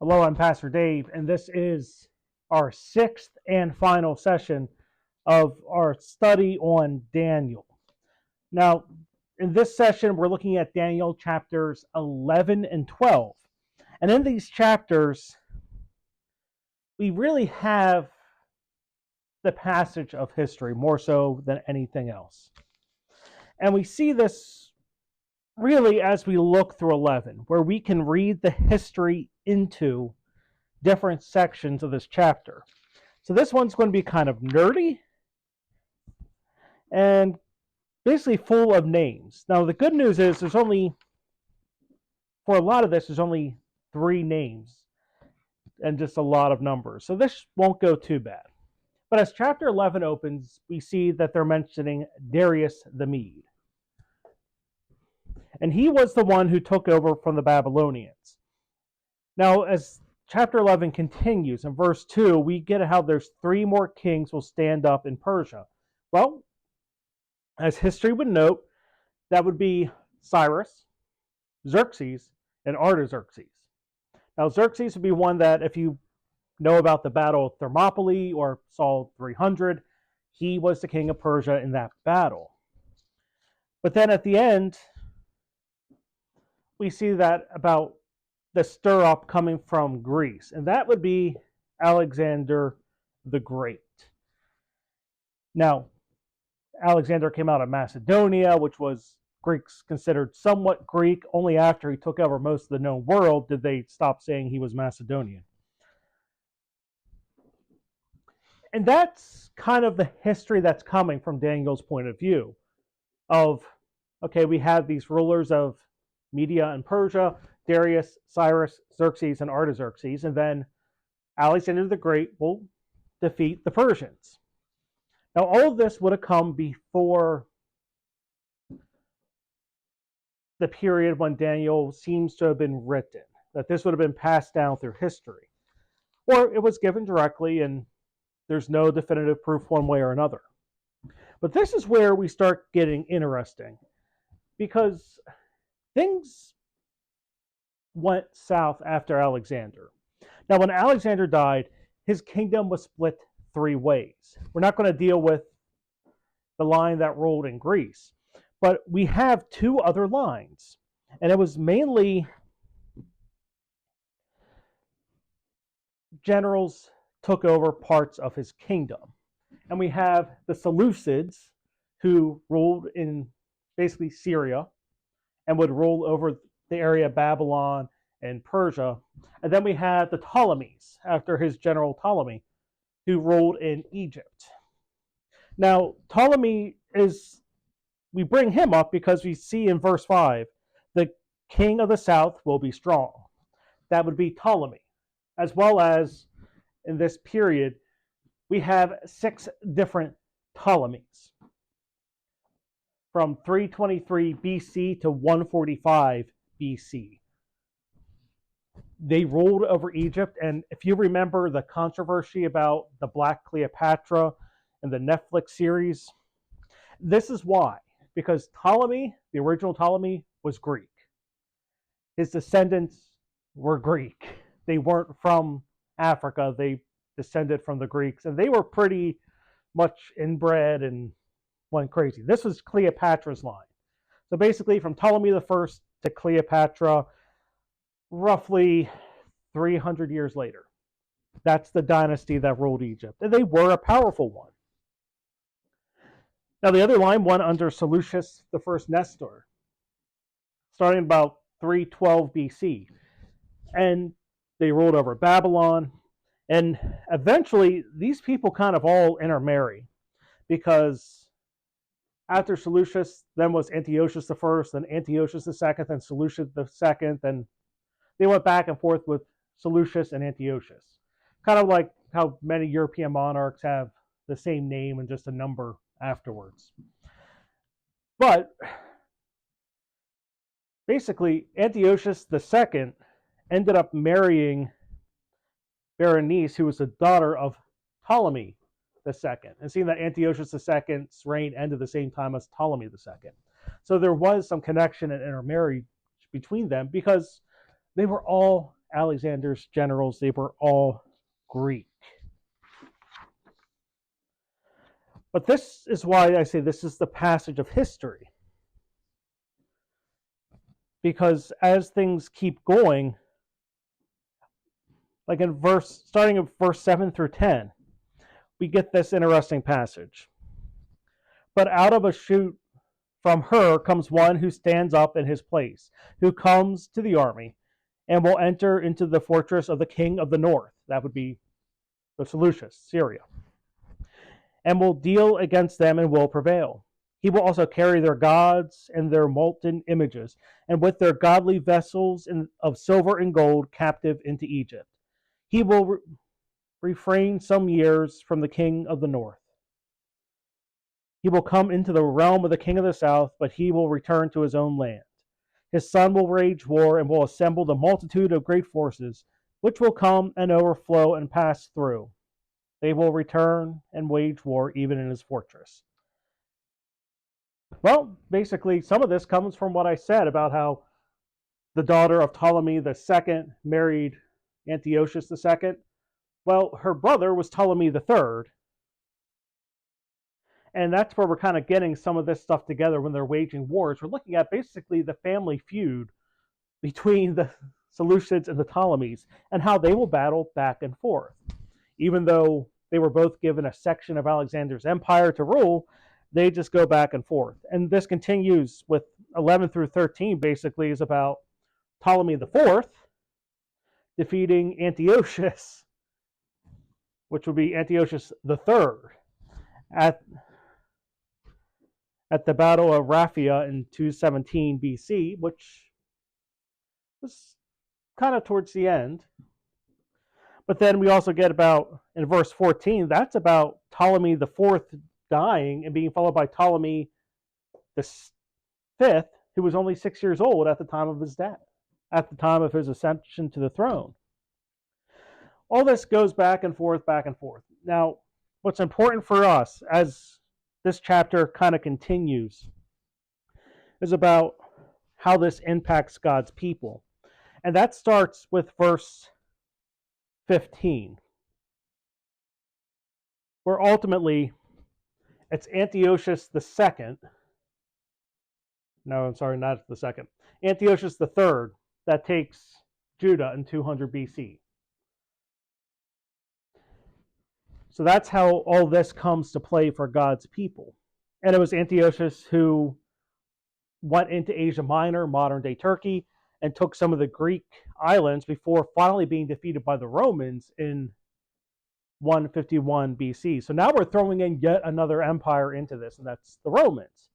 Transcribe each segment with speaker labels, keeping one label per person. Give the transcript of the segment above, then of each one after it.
Speaker 1: Hello, I'm Pastor Dave, and this is our sixth and final session of our study on Daniel. Now, in this session, we're looking at Daniel chapters 11 and 12. And in these chapters, we really have the passage of history more so than anything else. And we see this really as we look through 11, where we can read the history into different sections of this chapter. So this one's going to be kind of nerdy and basically full of names. Now the good news is there's only, for a lot of this, there's only 3 names and just a lot of numbers. So this won't go too bad. But as chapter 11 opens, we see that they're mentioning Darius the Mede. And he was the one who took over from the Babylonians. Now, as chapter 11 continues, in verse 2, we get how there's 3 more kings will stand up in Persia. Well, as history would note, that would be Cyrus, Xerxes, and Artaxerxes. Now, Xerxes would be one that, if you know about the Battle of Thermopylae or saw 300, he was the king of Persia in that battle. But then at the end, we see that about the stir-up coming from Greece, and that would be Alexander the Great. Now, Alexander came out of Macedonia, which was Greeks considered somewhat Greek. Only after he took over most of the known world did they stop saying he was Macedonian. And that's kind of the history that's coming from Daniel's point of view of, okay, we have these rulers of Media and Persia, Darius, Cyrus, Xerxes, and Artaxerxes, and then Alexander the Great will defeat the Persians. Now, all of this would have come before the period when Daniel seems to have been written, that this would have been passed down through history. Or it was given directly, and there's no definitive proof one way or another. But this is where we start getting interesting, because things went south after Alexander. Now, when Alexander died, his kingdom was split 3 ways. We're not going to deal with the line that ruled in Greece, but we have 2 other lines, and it was mainly generals took over parts of his kingdom. And we have the Seleucids, who ruled in basically Syria and would rule over the area of Babylon and Persia. And then we have the Ptolemies, after his general Ptolemy, who ruled in Egypt. Now, Ptolemy we bring him up because we see in verse 5, the king of the south will be strong. That would be Ptolemy, as well as in this period, we have 6 different Ptolemies. From 323 BC to 145 BC. They ruled over Egypt, and if you remember the controversy about the Black Cleopatra and the Netflix series, this is why. Because Ptolemy, the original Ptolemy, was Greek. His descendants were Greek. They weren't from Africa. They descended from the Greeks, and they were pretty much inbred and went crazy. This was Cleopatra's line. So basically, from Ptolemy the First to Cleopatra, roughly 300 years later. That's the dynasty that ruled Egypt, and they were a powerful one. Now, the other line went under Seleucus the First Nestor, starting about 312 BC, and they ruled over Babylon. And eventually, these people kind of all intermarry, because after Seleucus, then was Antiochus the First, then Antiochus the Second, then Seleucus the Second, then they went back and forth with Seleucus and Antiochus. Kind of like how many European monarchs have the same name and just a number afterwards. But basically, Antiochus the Second ended up marrying Berenice, who was the daughter of Ptolemy the Second, and seeing that Antiochus the Second's reign ended the same time as Ptolemy the Second. So there was some connection and intermarriage between them, because they were all Alexander's generals, they were all Greek. But this is why I say this is the passage of history. Because as things keep going, like starting in verse 7 through 10, we get this interesting passage. But out of a shoot from her comes one who stands up in his place, who comes to the army, and will enter into the fortress of the king of the north. That would be the Seleucids, Syria. And will deal against them and will prevail. He will also carry their gods and their molten images, and with their godly vessels of silver and gold captive into Egypt. He will refrain some years from the king of the north. He will come into the realm of the king of the south, but he will return to his own land. His son will wage war and will assemble the multitude of great forces, which will come and overflow and pass through. They will return and wage war even in his fortress. Well, basically, some of this comes from what I said about how the daughter of Ptolemy II married Antiochus II. Well, her brother was Ptolemy III. And that's where we're kind of getting some of this stuff together when they're waging wars. We're looking at basically the family feud between the Seleucids and the Ptolemies and how they will battle back and forth. Even though they were both given a section of Alexander's empire to rule, they just go back and forth. And this continues with 11 through 13, basically, is about Ptolemy IV defeating Antiochus, which would be Antiochus III, at the Battle of Raphia in 217 BC, which was kind of towards the end. But then we also get about, in verse 14, that's about Ptolemy IV dying and being followed by Ptolemy V, who was only 6 years old at the time of his death, at the time of his ascension to the throne. All this goes back and forth, back and forth. Now, what's important for us as this chapter kind of continues is about how this impacts God's people. And that starts with verse 15, where ultimately it's Antiochus II. No, I'm sorry, not the second. Antiochus III that takes Judah in 200 BC. So that's how all this comes to play for God's people. And it was Antiochus who went into Asia Minor, modern-day Turkey, and took some of the Greek islands before finally being defeated by the Romans in 151 BC. So now we're throwing in yet another empire into this, and that's the Romans,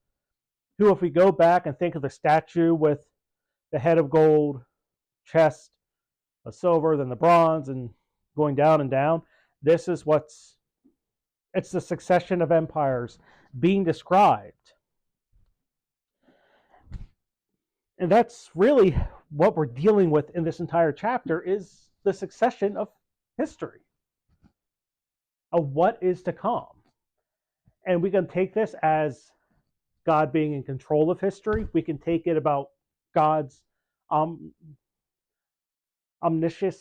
Speaker 1: who, if we go back and think of the statue with the head of gold, chest of silver, then the bronze, and going down and down, this is it's the succession of empires being described. And that's really what we're dealing with in this entire chapter, is the succession of history, of what is to come. And we can take this as God being in control of history. We can take it about God's omniscient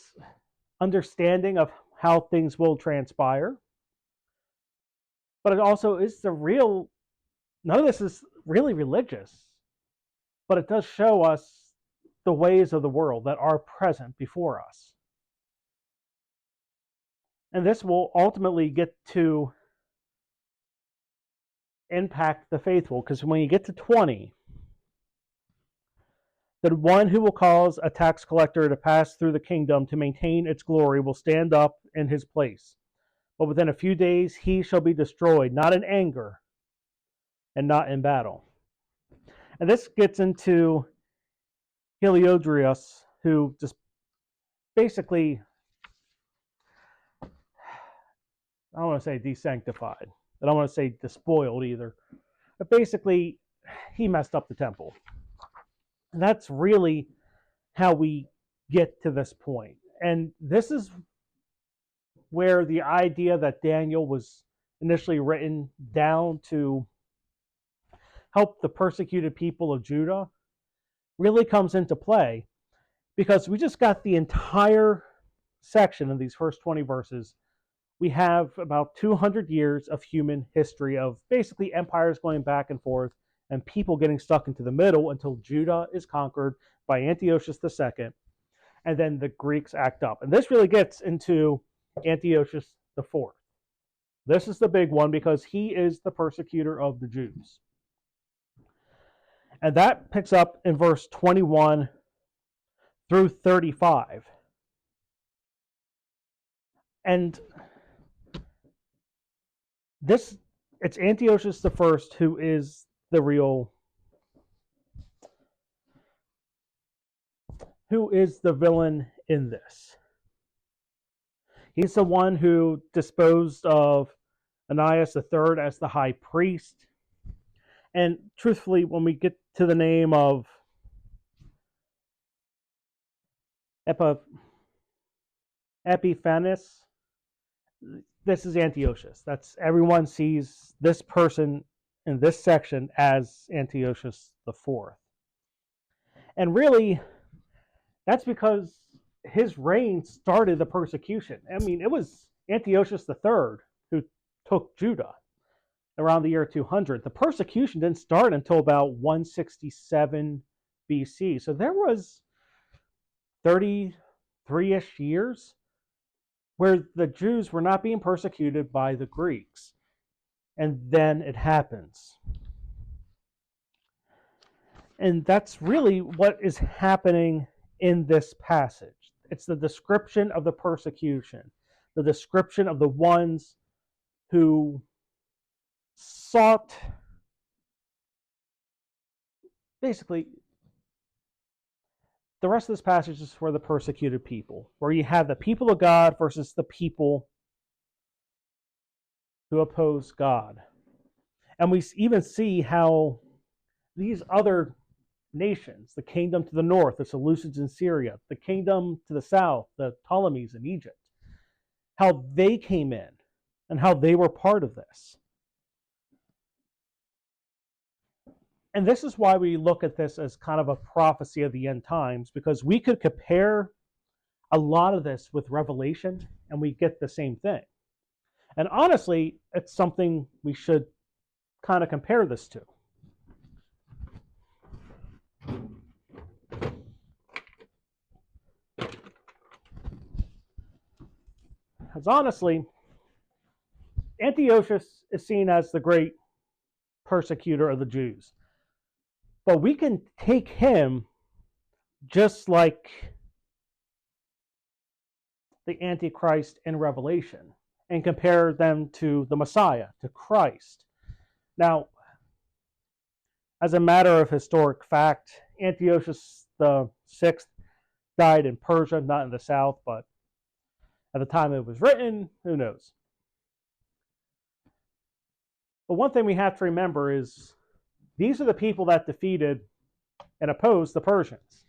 Speaker 1: understanding of how things will transpire. But it also is none of this is really religious, but it does show us the ways of the world that are present before us. And this will ultimately get to impact the faithful, because when you get to 20, the one who will cause a tax collector to pass through the kingdom to maintain its glory will stand up in his place. But within a few days he shall be destroyed, not in anger and not in battle. And this gets into Heliodorus, who just basically, I don't want to say desanctified, I don't want to say despoiled either, but basically he messed up the temple. And that's really how we get to this point. And this is where the idea that Daniel was initially written down to help the persecuted people of Judah really comes into play, because we just got the entire section of these first 20 verses. We have about 200 years of human history of basically empires going back and forth and people getting stuck into the middle until Judah is conquered by Antiochus II, and then the Greeks act up. And this really gets into Antiochus IV. This is the big one because he is the persecutor of the Jews. And that picks up in verse 21 through 35. And it's Antiochus I who is the villain in this. He's the one who disposed of Ananias III as the high priest. And truthfully, when we get to the name of Epiphanes, this is Antiochus. Everyone sees this person in this section as Antiochus IV. And really, that's because his reign started the persecution. I mean, it was Antiochus III who took Judah around the year 200. The persecution didn't start until about 167 BC. So there was 33-ish years where the Jews were not being persecuted by the Greeks. And then it happens. And that's really what is happening in this passage. It's the description of the persecution, the description of the ones who sought, basically, the rest of this passage is for the persecuted people, where you have the people of God versus the people who oppose God. And we even see how these other nations, the kingdom to the north, the Seleucids in Syria, the kingdom to the south, the Ptolemies in Egypt, how they came in and how they were part of this. And this is why we look at this as kind of a prophecy of the end times, because we could compare a lot of this with Revelation and we get the same thing. And honestly, it's something we should kind of compare this to. Because honestly, Antiochus is seen as the great persecutor of the Jews. But we can take him just like the Antichrist in Revelation and compare them to the Messiah, to Christ. Now, as a matter of historic fact, Antiochus VI died in Persia, not in the south, but at the time it was written, who knows? But one thing we have to remember is these are the people that defeated and opposed the Persians.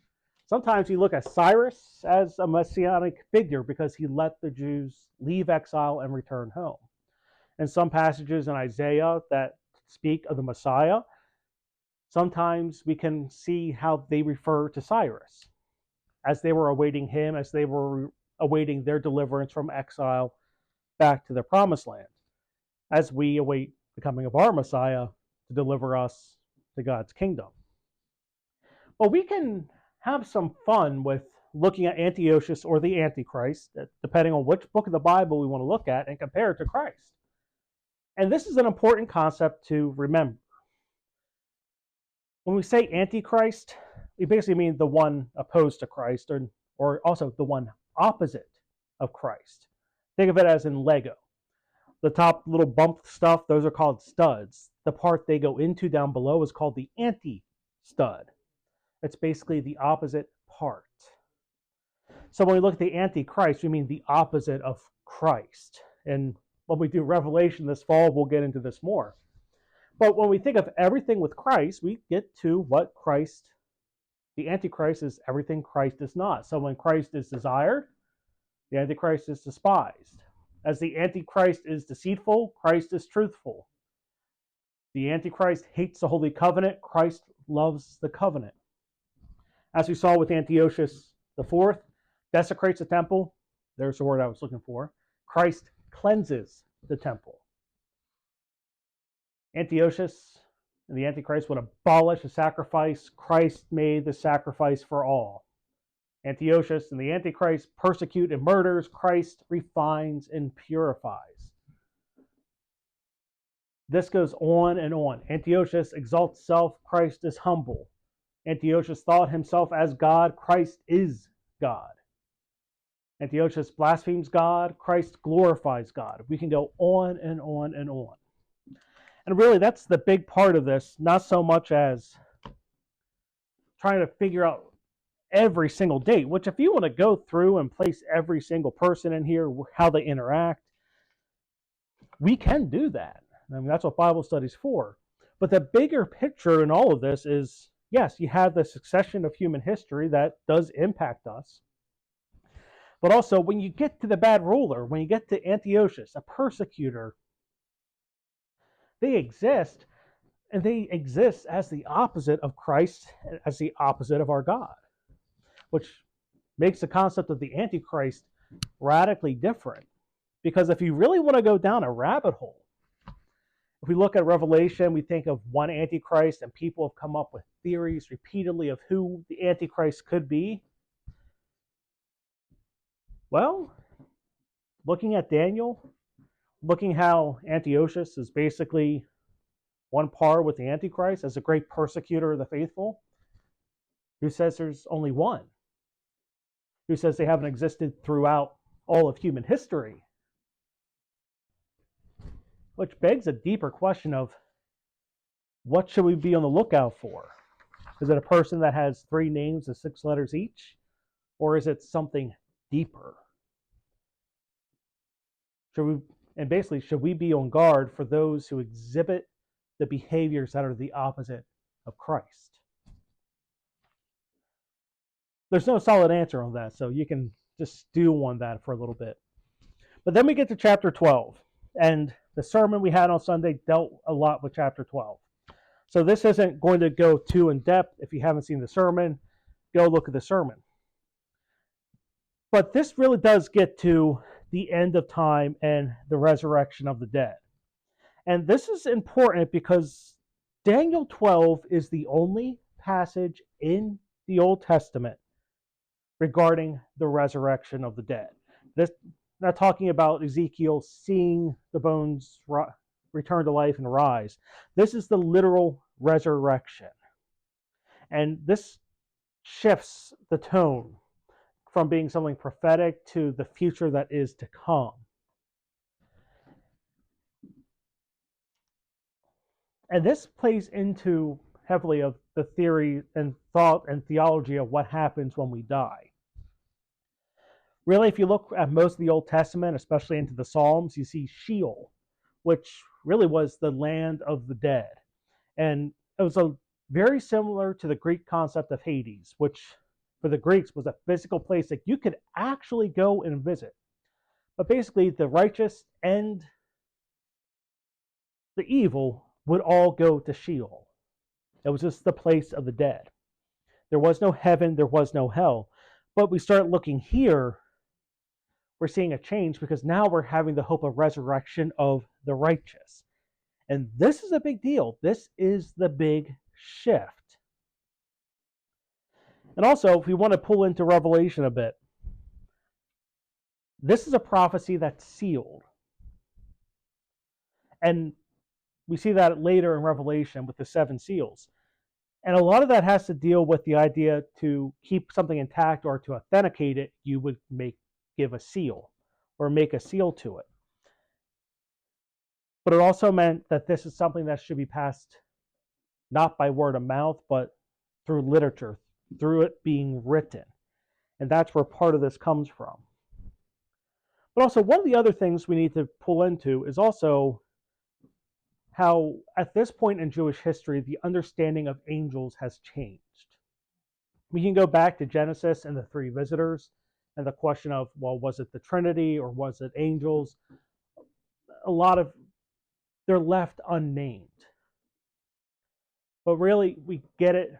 Speaker 1: Sometimes you look at Cyrus as a messianic figure because he let the Jews leave exile and return home. And some passages in Isaiah that speak of the Messiah, sometimes we can see how they refer to Cyrus as they were awaiting him, as they were awaiting their deliverance from exile back to the promised land, as we await the coming of our Messiah to deliver us to God's kingdom. But we can have some fun with looking at Antiochus or the Antichrist, depending on which book of the Bible we want to look at, and compare it to Christ. And this is an important concept to remember. When we say Antichrist, we basically mean the one opposed to Christ, or also the one opposite of Christ. Think of it as in Lego. The top little bump stuff, those are called studs. The part they go into down below is called the anti-stud. It's basically the opposite part. So when we look at the Antichrist, we mean the opposite of Christ. And when we do Revelation this fall, we'll get into this more. But when we think of everything with Christ, we get to what Christ, the Antichrist is everything Christ is not. So when Christ is desired, the Antichrist is despised. As the Antichrist is deceitful, Christ is truthful. The Antichrist hates the Holy Covenant, Christ loves the covenant. As we saw with Antiochus The fourth desecrates the temple. There's the word I was looking for. Christ cleanses the temple. Antiochus and the Antichrist would abolish the sacrifice. Christ made the sacrifice for all. Antiochus and the Antichrist persecute and murders. Christ refines and purifies. This goes on and on. Antiochus exalts self. Christ is humble. Antiochus thought himself as God. Christ is God. Antiochus blasphemes God. Christ glorifies God. We can go on and on and on. And really, that's the big part of this, not so much as trying to figure out every single date, which if you want to go through and place every single person in here, how they interact, we can do that. I mean, that's what Bible study's for. But the bigger picture in all of this is, yes, you have the succession of human history that does impact us. But also, when you get to the bad ruler, when you get to Antiochus, a persecutor, they exist, and they exist as the opposite of Christ, as the opposite of our God, which makes the concept of the Antichrist radically different. Because if you really want to go down a rabbit hole, if we look at Revelation, we think of one Antichrist, and people have come up with theories repeatedly of who the Antichrist could be. Well, looking at Daniel, looking how Antiochus is basically one par with the Antichrist as a great persecutor of the faithful, who says there's only one, who says they haven't existed throughout all of human history, which begs a deeper question of what should we be on the lookout for? Is it a person that has 3 names of 6 letters each? Or is it something deeper? Should we be on guard for those who exhibit the behaviors that are the opposite of Christ? There's no solid answer on that, so you can just stew on that for a little bit. But then we get to chapter 12, and the sermon we had on Sunday dealt a lot with chapter 12. So this isn't going to go too in depth. If you haven't seen the sermon, go look at the sermon. But this really does get to the end of time and the resurrection of the dead. And this is important because Daniel 12 is the only passage in the Old Testament regarding the resurrection of the dead. This, not talking about Ezekiel seeing the bones return to life and rise. This is the literal resurrection. And this shifts the tone from being something prophetic to the future that is to come. And this plays into heavily of the theory and thought and theology of what happens when we die. Really, if you look at most of the Old Testament, especially into the Psalms, you see Sheol, which really was the land of the dead. And it was very similar to the Greek concept of Hades, which for the Greeks was a physical place that you could actually go and visit. But basically, the righteous and the evil would all go to Sheol. It was just the place of the dead. There was no heaven, there was no hell. But we start looking here, we're seeing a change because now we're having the hope of resurrection of the righteous. And this is a big deal. This is the big shift. And also, if we want to pull into Revelation a bit, this is a prophecy that's sealed. And we see that later in Revelation with the 7 seals. And a lot of that has to deal with the idea to keep something intact or to authenticate it, you would give a seal or make a seal to it. But it also meant that this is something that should be passed not by word of mouth, but through literature, through it being written. And that's where part of this comes from. But also, one of the other things we need to pull into is also how, at this point in Jewish history, the understanding of angels has changed. We can go back to Genesis and the 3 visitors, and the question of, well, was it the Trinity or was it angels? A lot of, they're left unnamed. But really, we get it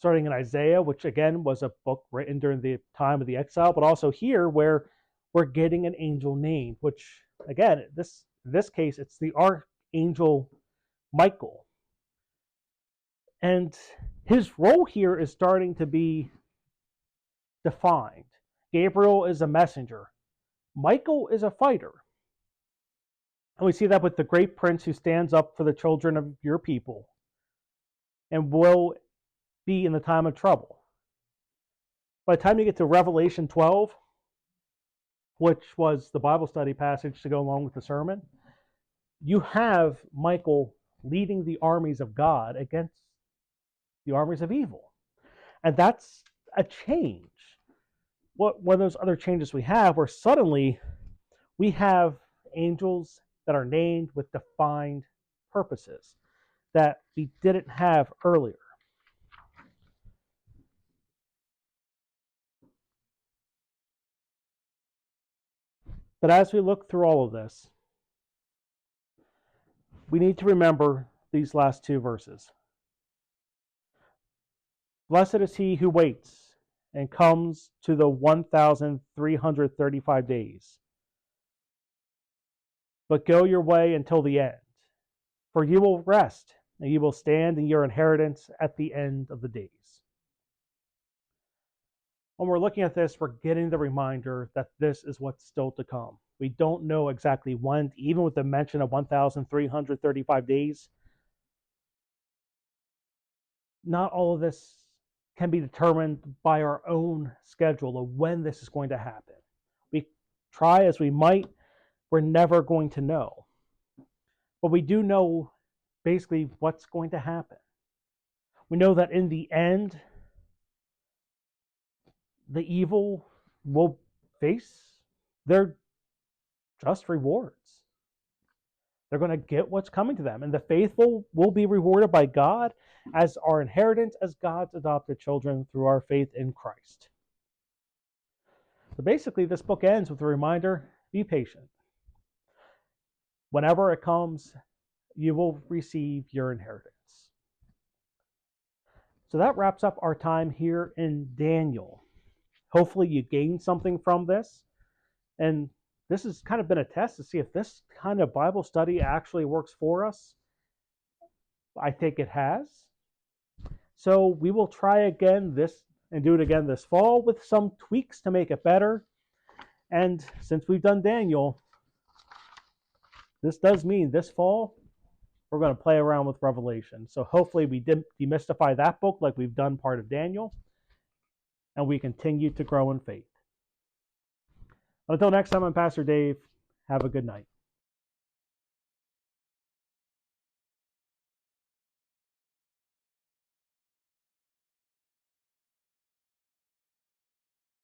Speaker 1: starting in Isaiah, which again was a book written during the time of the exile, but also here where we're getting an angel named, which again, in this case, it's the archangel Michael. And his role here is starting to be defined. Gabriel is a messenger. Michael is a fighter. And we see that with the great prince who stands up for the children of your people and will be in the time of trouble. By the time you get to Revelation 12, which was the Bible study passage to go along with the sermon, you have Michael leading the armies of God against the armies of evil. And that's a change. One of those other changes we have where suddenly we have angels that are named with defined purposes that we didn't have earlier. But as we look through all of this, we need to remember these last two verses. Blessed is he who waits and comes to the 1,335 days. But go your way until the end, for you will rest, and you will stand in your inheritance at the end of the days. When we're looking at this, we're getting the reminder that this is what's still to come. We don't know exactly when, even with the mention of 1,335 days. Not all of this can be determined by our own schedule of when this is going to happen. We try as we might, we're never going to know. But we do know basically what's going to happen. We know that in the end, the evil will face their just rewards. They're going to get what's coming to them. And the faithful will be rewarded by God as our inheritance as God's adopted children through our faith in Christ. So basically, this book ends with a reminder, be patient. Whenever it comes, you will receive your inheritance. So that wraps up our time here in Daniel. Hopefully you gained something from this. And this has kind of been a test to see if this kind of Bible study actually works for us. I think it has. So we will try again this and do it again this fall with some tweaks to make it better. And since we've done Daniel, this does mean this fall we're going to play around with Revelation. So hopefully we demystify that book like we've done part of Daniel, and we continue to grow in faith. Until next time, I'm Pastor Dave. Have a good night.